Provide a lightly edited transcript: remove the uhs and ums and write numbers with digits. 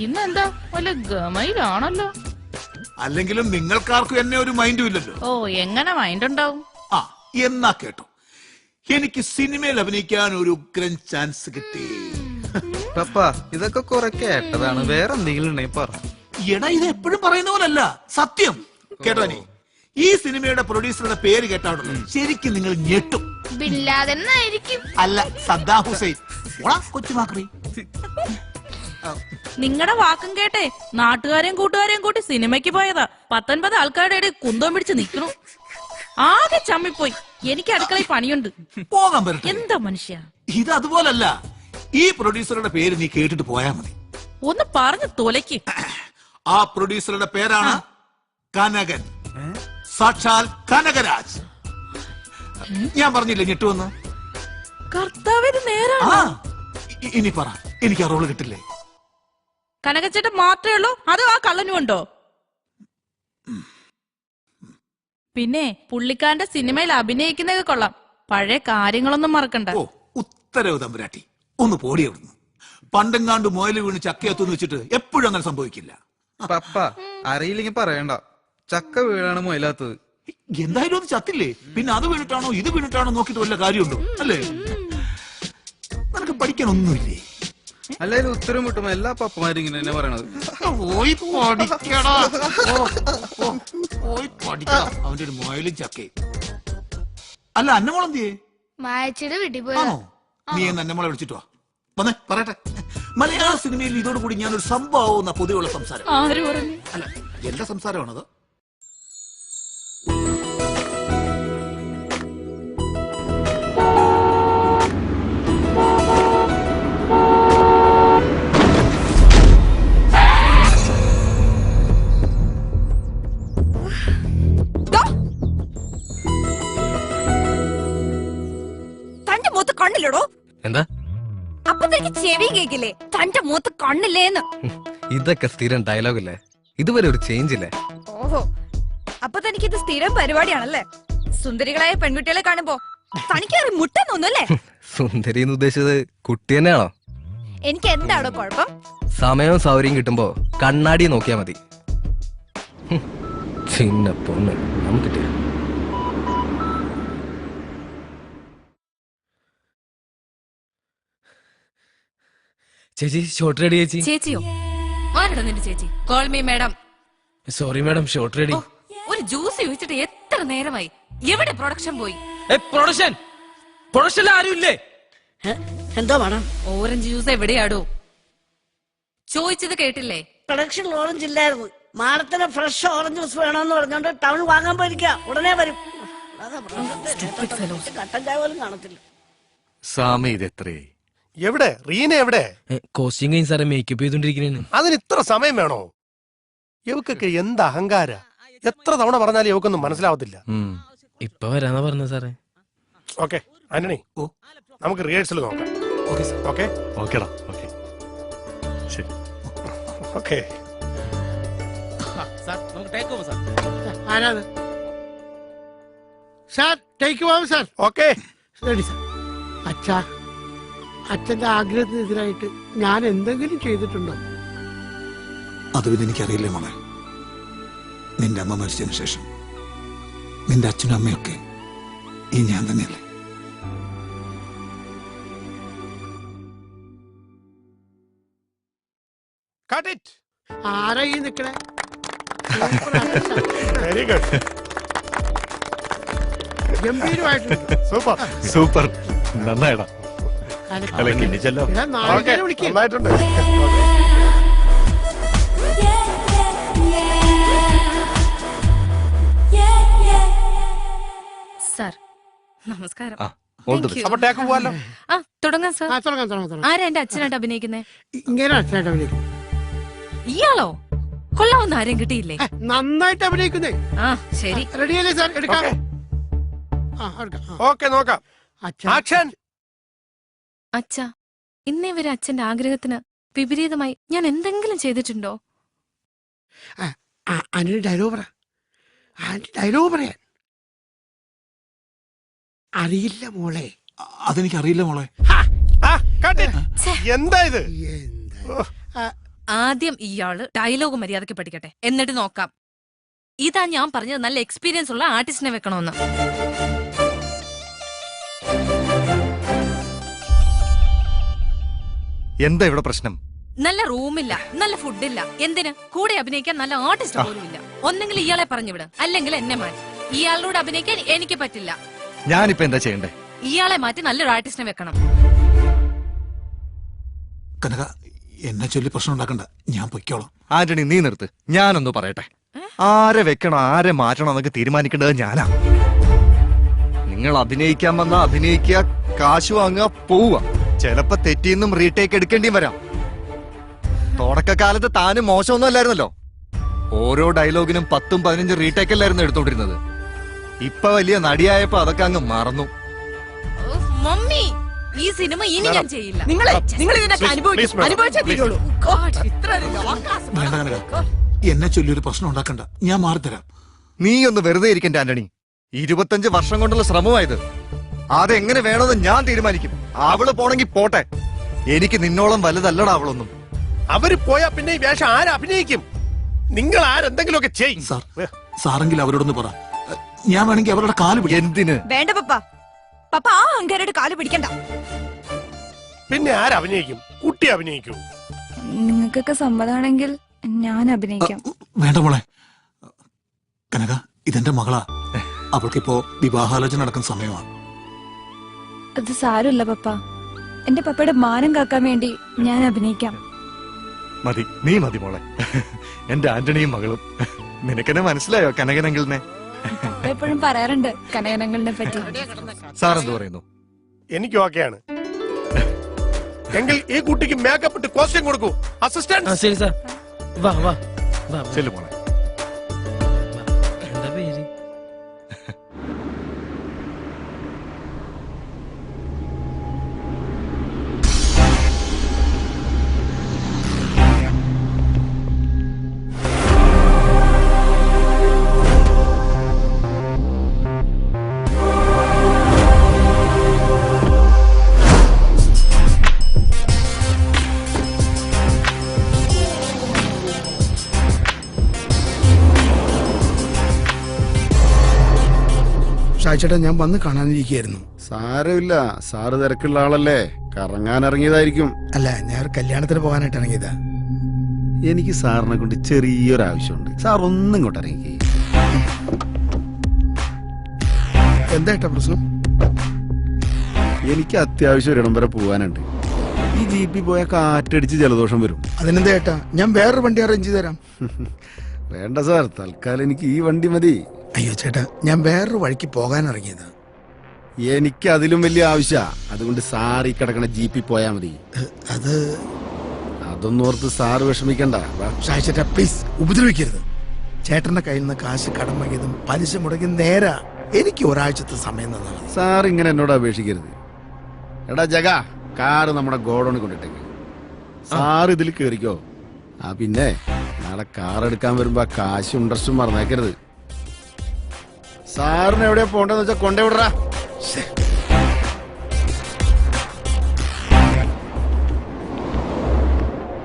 ഇന്നെന്താ വല്ല ഗമയിലാണല്ലോ. അല്ലെങ്കിലും നിങ്ങൾക്കാർക്കും എന്നെ ഒരു മൈൻഡും ഇല്ലല്ലോ. ഓ, എങ്ങനെ മൈൻഡ് ഉണ്ടാവും? ആ എന്നാ കേട്ടോ, എനിക്ക് സിനിമയിൽ അഭിനയിക്കാൻ ഒരു ഉഗ്രൻ ചാൻസ് കിട്ടി. പപ്പ ഇതൊക്കെ കുറെ കേട്ടതാണ്, വേറെ എന്തെങ്കിലും ഉണ്ടെങ്കിൽ പറ. എടാ, ഇത് എപ്പോഴും പറയുന്ന പോലല്ല, സത്യം കേട്ടോ. നീ ഈ സിനിമയുടെ പ്രൊഡ്യൂസറുടെ പേര് കേട്ടാണല്ലോ ശരിക്കും നിങ്ങൾ ഞെട്ടും. അല്ല, സദ്ദാം ഹുസൈൻ. കൊച്ചുമാക്രി. നിങ്ങളുടെ വാക്കും കേട്ടെ നാട്ടുകാരെയും കൂട്ടുകാരെയും കൂട്ടി സിനിമയ്ക്ക് പോയതാ. 19 ആൾക്കാരുടെ ഇടയിൽ കുന്തം പിടിച്ച് നിൽക്കണു. ആകെ ചമ്മിപ്പോയി. എനിക്ക് അടുക്കളയിൽ പണിയുണ്ട്. പോകാൻ പറ്റും. എന്താ മനുഷ്യ ഇത്? അതുപോലല്ല, ഈ പ്രൊഡ്യൂസറുടെ പേര് നീ കേട്ടിട്ട് പോയാ മതി. ഒന്ന് പറഞ്ഞു തോലയ്ക്ക്. ആ പ്രൊഡ്യൂസറുടെ പേരാണ് കനകൻ, സാക്ഷാൽ കനകരാജ്. ഞാൻ പറഞ്ഞില്ലേ ഞെട്ടുവന്ന്? കർത്താവിന് നേരാണ്. ഇനി പറ, എനിക്ക് ആ റോള് കിട്ടില്ലേ? കനകച്ചേട്ടൻ മാത്രമേ ഉള്ളൂ, അതോ ആ കള്ളനും ഉണ്ടോ? പിന്നെ പുള്ളിക്കാരന്റെ സിനിമയിൽ അഭിനയിക്കുന്നതൊക്കെ കൊള്ളാം. പഴയ കാര്യങ്ങളൊന്നും മറക്കണ്ട. ഓ, ഉത്തരവ് തമ്പുരാട്ടി. ഒന്ന് പോടി അവിടുന്ന്. പണ്ടെങ്ങാണ്ട് മുയല് വീണ് ചക്കയത്തുനിന്ന് വെച്ചിട്ട് എപ്പോഴും അങ്ങനെ സംഭവിക്കില്ല. പപ്പ അറിയില്ലെങ്കിൽ പറയണ്ട, ചക്ക വീഴാണ് മുയലാത്തത്. എന്തായാലും അത് ചത്തില്ലേ, പിന്നെ അത് വീണിട്ടാണോ ഇത് വീണിട്ടാണോ നോക്കിട്ട് വല്ല കാര്യമുണ്ടോ? അല്ലേ? നിനക്ക് പഠിക്കാൻ ഒന്നുമില്ലേ? അല്ലായാലും ഉത്തരം കിട്ടുമ്പോ എല്ലാ പപ്പമാരും ഇങ്ങനെ തന്നെ പറയണത്. അവന്റെ ഒരു മുയലും ചക്കയും. അല്ല, അന്നമോളെന്തിയേ? മായച്ചിയുടെ വീട്ടിൽ പോയാണോ? നീ എന്ന് അന്നമോളെ വിളിച്ചിട്ട് വാ. വന്നേ പറയട്ടെ. മലയാള സിനിമയിൽ ഇതോടുകൂടി ഞാനൊരു സംഭവം പൊതുവെയുള്ള സംസാരം. ആര് പറഞ്ഞു? അല്ല, എന്റെ സംസാരമാണത്. തന്റെ മൂത്ത് കണ്ണില്ലടോ? എന്താ? അപ്പൊ തനിക്ക് ചെവി കേക്കില്ലേ? തന്റെ മൂത്ത് കണ്ണില്ലേന്ന്. ഇതൊക്കെ സ്ഥിരം ഡയലോഗല്ലേ, ഇതുവരെ ഒരു ചേഞ്ച് ഇല്ലേ? ഓഹോ, അപ്പൊ തനിക്ക് ഇത് സ്ഥിരം പരിപാടിയാണല്ലേ? സുന്ദരികളായ പെൺകുട്ടികളെ കാണുമ്പോ തനിക്ക് മുട്ടെന്നൊന്നുമല്ലേ? സുന്ദരി എന്ന് ഉദ്ദേശിച്ചത് കുട്ടി തന്നെയാണോ? എനിക്ക് എന്താണോ കുഴപ്പം? സമയവും സൗകര്യം കിട്ടുമ്പോ കണ്ണാടി നോക്കിയാ മതി. ചിന്ന പൊണ്ണ് നമുക്ക്. ചേച്ചി ഷോർട്ട് റെഡി. ചേച്ചി. ചേച്ചിയോ? ആരാണ് നിന്റെ ചേച്ചി? Call me madam. Sorry madam, short ready. ഒരു ജ്യൂസ് ചോദിച്ചിട്ട് എത്ര നേരമായി? എവിടെ പ്രൊഡക്ഷൻ പോയി? പ്രൊഡക്ഷൻ ആരും ഇല്ലേ? എന്താ മാഡം? Orange juice എവിടെയാടോ? ചോദിച്ചത് കേട്ടില്ലേ? പ്രൊഡക്ഷൻ ഓറഞ്ച് ഇല്ലായിരുന്നു. മാഡത്തിന് ഫ്രഷ് ഓറഞ്ച് ജ്യൂസ് വേണമെന്ന് പറഞ്ഞോണ്ട് ടൗൺ വാങ്ങാൻ പോയിരിക്കാം. ഉടനെ വരും. കട്ടൻ ചായ പോലും കാണത്തില്ല. സ്വാമി, ഇത് എത്രയായി? എവിടെ റീന? എവിടെ? കോസ്റ്റ്യൂം കഴിഞ്ഞ് സാറേ മേക്കപ്പ് ചെയ്തോണ്ടിരിക്കുന്നേ. അതിന് ഇത്ര സമയം വേണോ? ഇവക്കൊക്കെ എന്ത് അഹങ്കാര! എത്ര തവണ പറഞ്ഞാലും ഇവക്കൊന്നും മനസ്സിലാവത്തില്ല. ഇപ്പൊ വരാന്നാ പറഞ്ഞ സാറേ. ഓക്കെ ആന്റണി, നമുക്ക് റിഹേഴ്സൽ നോക്കാം. ഓക്കെ ഓക്കേടാ. ഓക്കെ, ശരി. ഓക്കെ. ആരാണ് സാർ? ടേക്ക് പോവാം സാർ. Okay ready sir. അച്ഛാ, അച്ഛന്റെ ആഗ്രഹത്തിനെതിരായിട്ട് ഞാൻ എന്തെങ്കിലും ചെയ്തിട്ടുണ്ടോ? അത് പിന്നെ എനിക്കറിയില്ലേ മോളെ. നിന്റെ അമ്മ മരിച്ചതിന് ശേഷം നിന്റെ അച്ഛനും അമ്മയൊക്കെ ഈ ഞാൻ തന്നെയല്ലേ? ആരാ ഈ നിക്കണേ? വെരി ഗുഡ്, ഗംഭീരമായിട്ടുണ്ട്. സൂപ്പർ സൂപ്പർ, നന്നായിടാ. നന്നായിട്ടുണ്ട്. സാർ നമസ്കാരം. അപ്പൊ ടേക്ക് പോവാലോ. തുടങ്ങാം സാർ. ആരാ എന്റെ അച്ഛനായിട്ട് അഭിനയിക്കുന്നേ? ഇങ്ങനെ അച്ഛനായിട്ട് അഭിനയിക്കും. ഇയാളോ? കൊള്ളാവുന്ന ആരെയും കിട്ടിയില്ലേ? നന്നായിട്ട് അഭിനയിക്കുന്നേ. ആ ശരി, റെഡിയല്ലേ സാർ? എടുക്കാം. ഓക്കെ, നോക്കാം. ആക്ഷൻ. അച്ഛാ, ഇന്നേ വരെ അച്ഛന്റെ ആഗ്രഹത്തിന് വിപരീതമായി ഞാൻ എന്തെങ്കിലും ചെയ്തിട്ടുണ്ടോ? ഡയലോഗ് പറ. ഡയലോഗ് പറയാൻ അറിയില്ല മോളെ. അതെനിക്കറിയില്ല മോളെ. ആ, cut it. എന്താ ഇത്? ആദ്യം ഇയാള് ഡയലോഗ് മര്യാദയ്ക്ക് പഠിക്കട്ടെ, എന്നിട്ട് നോക്കാം. ഇതാ ഞാൻ പറഞ്ഞത്, നല്ല എക്സ്പീരിയൻസ് ഉള്ള ആർട്ടിസ്റ്റിനെ വെക്കണമെന്ന്. എന്താ ഇവിടെ പ്രശ്നം? നല്ല റൂമില്ല, നല്ല ഫുഡില്ല, എന്തിന് കൂടെ അഭിനയിക്കാൻ നല്ല ആർട്ടിസ്റ്റ് പോലും ഇല്ല. ഒന്നെങ്കിൽ ഇയാളെ പറഞ്ഞു വിട്, അല്ലെങ്കിൽ എന്നെ മാറ്റി. ഇയാളോട് അഭിനയിക്കാൻ എനിക്ക് പറ്റില്ല. ഞാനിപ്പോ എന്താ ചെയ്യണ്ടേ? ഇയാളെ മാറ്റി നല്ലൊരു ആർട്ടിസ്റ്റിനെ വെക്കണം. കനക, എന്നെ ചൊല്ലി പ്രശ്നം ഉണ്ടാക്കണ്ട, ഞാൻ പൊയ്ക്കോളാം. ആന്റണി, നീ നിർത്ത്. ഞാനൊന്ന് പറയട്ടെ. ആരെ വെക്കണം ആരെ മാറ്റണം എന്നൊക്കെ തീരുമാനിക്കേണ്ടത് ഞാനാ. നിങ്ങൾ അഭിനയിക്കാൻ വന്നാ അഭിനയിക്കുക, കാശ് വാങ്ങുക, പോവുക. ചിലപ്പോ തെറ്റിന്നും റീടേക്ക് എടുക്കേണ്ടിയും വരാം. തുടക്കകാലത്ത് താനും മോശമൊന്നും അല്ലായിരുന്നല്ലോ. ഓരോ ഡയലോഗിനും 10-15 റീടേക്ക് അല്ലായിരുന്നു എടുത്തോണ്ടിരുന്നത്. ഇപ്പൊ വലിയ നടിയായപ്പോ അതൊക്കെ അങ്ങ് മറന്നു. മമ്മി, ഈ സിനിമ ഇനി ഞാൻ ചെയ്യില്ല. Please, madam. വേണ്ട കനക, എന്നെ ചൊല്ലി ഒരു പ്രശ്നം ഉണ്ടാക്കണ്ട, ഞാൻ മാറിത്തരാം. നീ ഒന്ന് വെറുതെ ഇരിക്കണ്ട ആന്റണി. 25 വർഷം കൊണ്ടുള്ള ശ്രമമായത്. അതെങ്ങനെ വേണമെന്ന് ഞാൻ തീരുമാനിക്കും. അവള് പോണെങ്കി പോട്ടെ. എനിക്ക് നിന്നോളം വലുതല്ലടാ അവളൊന്നും. അവര് പോയാ പിന്നെ ഈ വേഷം ആരഭിനയിക്കും? നിങ്ങൾ ആരെന്തെങ്കിലുമൊക്കെ ചെയ്യും. സാർ, സാറെങ്കിൽ അവരോടൊന്ന് പറ, ഞാൻ വേണമെങ്കിൽ അവരുടെ കാല് പിടിക്കാം. എന്തിന്? വേണ്ട പപ്പ, പപ്പ ആ അങ്കാരുടെ കാല് പിടിക്കണ്ട. പിന്നെ ആരഭിനയിക്കും? കുട്ടി അഭിനയിക്കൂ. നിങ്ങൾക്കൊക്കെ സമ്മതമാണെങ്കിൽ ഞാൻ അഭിനയിക്കാം. വേണ്ട മോളെ. കനക, ഇതെന്റെ മകളാ. അവൾക്കിപ്പോ വിവാഹാലോചന നടക്കുന്ന സമയമാണ്. അത് സാരമില്ല പപ്പ, എന്റെ പപ്പയുടെ മാനം കാക്കാൻ വേണ്ടി ഞാൻ അഭിനയിക്കാം. മതി, നീ മതി മോളെ. എന്റെ ആന്റണിയും മകളും. നിനക്കെന്നെ മനസ്സിലായോ കനകനങ്കിളിനെ? പപ്പ എപ്പോഴും പറയാറുണ്ട് കനകനങ്ങളിനെ പറ്റി. സാർ എന്ത് പറയുന്നു? എനിക്ക് ഓക്കെയാണ്. എങ്കിൽ ഈ കുട്ടിക്ക് മേക്കപ്പ് ഇട്ട് കോസ്റ്റ്യൂം കൊടുക്കൂ. അസിസ്റ്റന്റ്. ശരി സാർ. വാ വാ വാ. ചെല്ലു മോളെ. എന്താ പേര്? ഷായിച്ചേട്ടാ, ഞാൻ വന്ന് കാണാനിരിക്കുകയായിരുന്നു. സാരമില്ല, സാറ് തിരക്കുള്ള ആളല്ലേ, കറങ്ങാൻ ഇറങ്ങിയതായിരിക്കും. അല്ല, ഞാൻ ഒരു കല്യാണത്തിന് പോകാനായിട്ട് ഇറങ്ങിയതാ. എനിക്ക് സാറിനെ കൊണ്ട് ചെറിയൊരു ആവശ്യമുണ്ട്. സാർ ഒന്നും ഇങ്ങോട്ട് ഇറങ്ങി. എന്താ ഏട്ടാ പ്രശ്നം? എനിക്ക് അത്യാവശ്യം ഒരിടം വരെ പോകാനുണ്ട്. ഈ ജീപ്പിൽ പോയ കാറ്റടിച്ച് ജലദോഷം വരും. അതിനെന്താ ഏട്ടാ, ഞാൻ വേറൊരു വണ്ടി അറേഞ്ച് ചെയ്ത് തരാം. വേണ്ട സാർ, തൽക്കാലം എനിക്ക് ഈ വണ്ടി മതി. അയ്യോ ചേട്ടാ, ഞാൻ വേറൊരു വഴിക്ക് പോകാൻ ഇറങ്ങിയതാ. എനിക്ക് അതിലും വലിയ ആവശ്യ. അതുകൊണ്ട് സാർ ഈ കിടക്കണ ജീപ്പിൽ പോയാ മതി. അതൊന്നും ഓർത്ത് സാറ് വിഷമിക്കണ്ട. ഷായിച്ചേട്ടാ പ്ലീസ്, ഉപദ്രവിക്കരുത്. ചേട്ടന്റെ കയ്യിൽ നിന്ന് കാശ് കടം വാങ്ങിയതും പലിശ മുടങ്ങി നേരാ. എനിക്ക് ഒരാഴ്ചത്തെ സമയം തന്നാൽ മതി. സാർ ഇങ്ങനെ എന്നോട് അപേക്ഷിക്കരുത്. എടാ ജഗ, കാറ് നമ്മുടെ ഗോഡൌണിൽ കൊണ്ടിട്ടേക്ക്. സാർ ഇതിൽ കേറിക്കോ. പിന്നെ നാളെ കാർ എടുക്കാൻ വരുമ്പോ കാശും ഇൻട്രസ്റ്റും മറന്നേക്കരുത്. സാറിന് എവിടെയാ പോണ്ടെന്ന് വെച്ചാ കൊണ്ടേ വിടറാ.